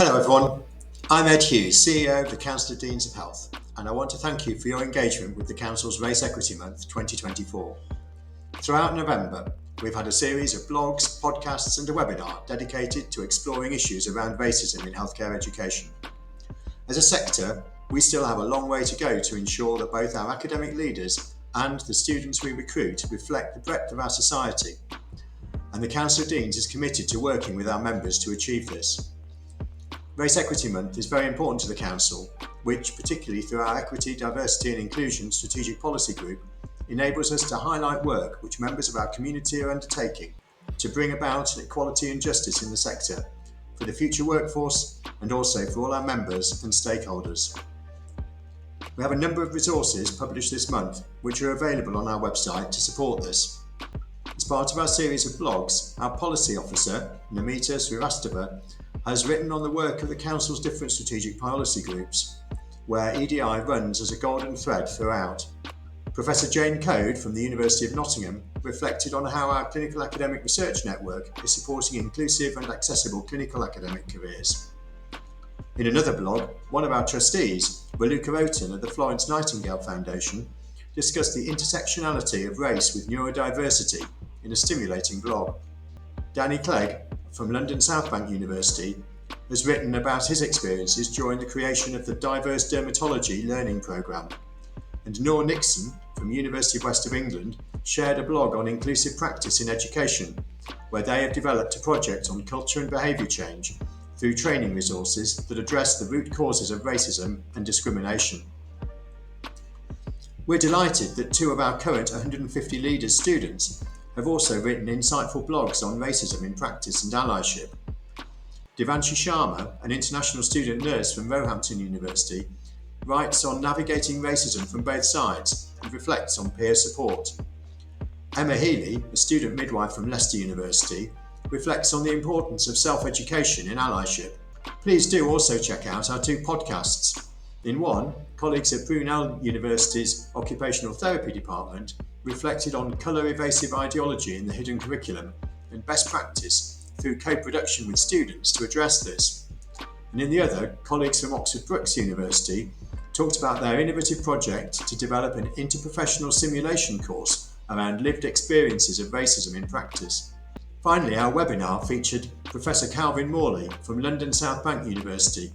Hello everyone, I'm Ed Hughes, CEO of the Council of Deans of Health, and I want to thank you for your engagement with the Council's Race Equity Month 2024. Throughout November, we've had a series of blogs, podcasts and a webinar dedicated to exploring issues around racism in healthcare education. As a sector, we still have a long way to go to ensure that both our academic leaders and the students we recruit reflect the breadth of our society, and the Council of Deans is committed to working with our members to achieve this. Race Equity Month is very important to the Council, which, particularly through our Equity, Diversity and Inclusion Strategic Policy Group, enables us to highlight work which members of our community are undertaking to bring about equality and justice in the sector, for the future workforce and also for all our members and stakeholders. We have a number of resources published this month which are available on our website to support this. As part of our series of blogs, our Policy Officer, Namita Srivastava, has written on the work of the Council's different strategic policy groups, where EDI runs as a golden thread throughout. Professor Jane Code from the University of Nottingham reflected on how our Clinical Academic Research Network is supporting inclusive and accessible clinical academic careers. In another blog, one of our trustees, Raluca Oten of the Florence Nightingale Foundation, discussed the intersectionality of race with neurodiversity in a stimulating blog. Danny Clegg from London South Bank University has written about his experiences during the creation of the Diverse Dermatology Learning Programme. And Noor Nixon from University of West of England shared a blog on inclusive practice in education, where they have developed a project on culture and behaviour change through training resources that address the root causes of racism and discrimination. We're delighted that two of our current 150 Leaders students have also written insightful blogs on racism in practice and allyship. Devanshi Sharma, an international student nurse from Roehampton University, writes on navigating racism from both sides and reflects on peer support. Emma Healy, a student midwife from Leicester University, reflects on the importance of self-education in allyship. Please do also check out our two podcasts. In one, colleagues at Brunel University's Occupational Therapy Department reflected on colour-evasive ideology in the hidden curriculum and best practice through co-production with students to address this. And in the other, colleagues from Oxford Brookes University talked about their innovative project to develop an interprofessional simulation course around lived experiences of racism in practice. Finally, our webinar featured Professor Calvin Morley from London South Bank University,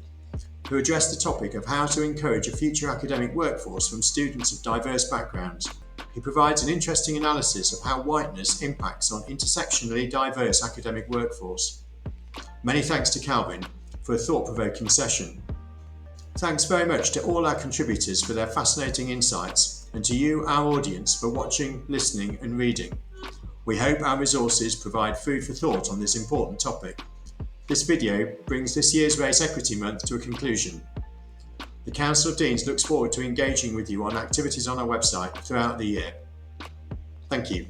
who addressed the topic of how to encourage a future academic workforce from students of diverse backgrounds. He provides an interesting analysis of how whiteness impacts on intersectionally diverse academic workforce. Many thanks to Calvin for a thought-provoking session. Thanks very much to all our contributors for their fascinating insights, and to you, our audience, for watching, listening and reading. We hope our resources provide food for thought on this important topic. This video brings this year's Race Equity Month to a conclusion. The Council of Deans looks forward to engaging with you on activities on our website throughout the year. Thank you.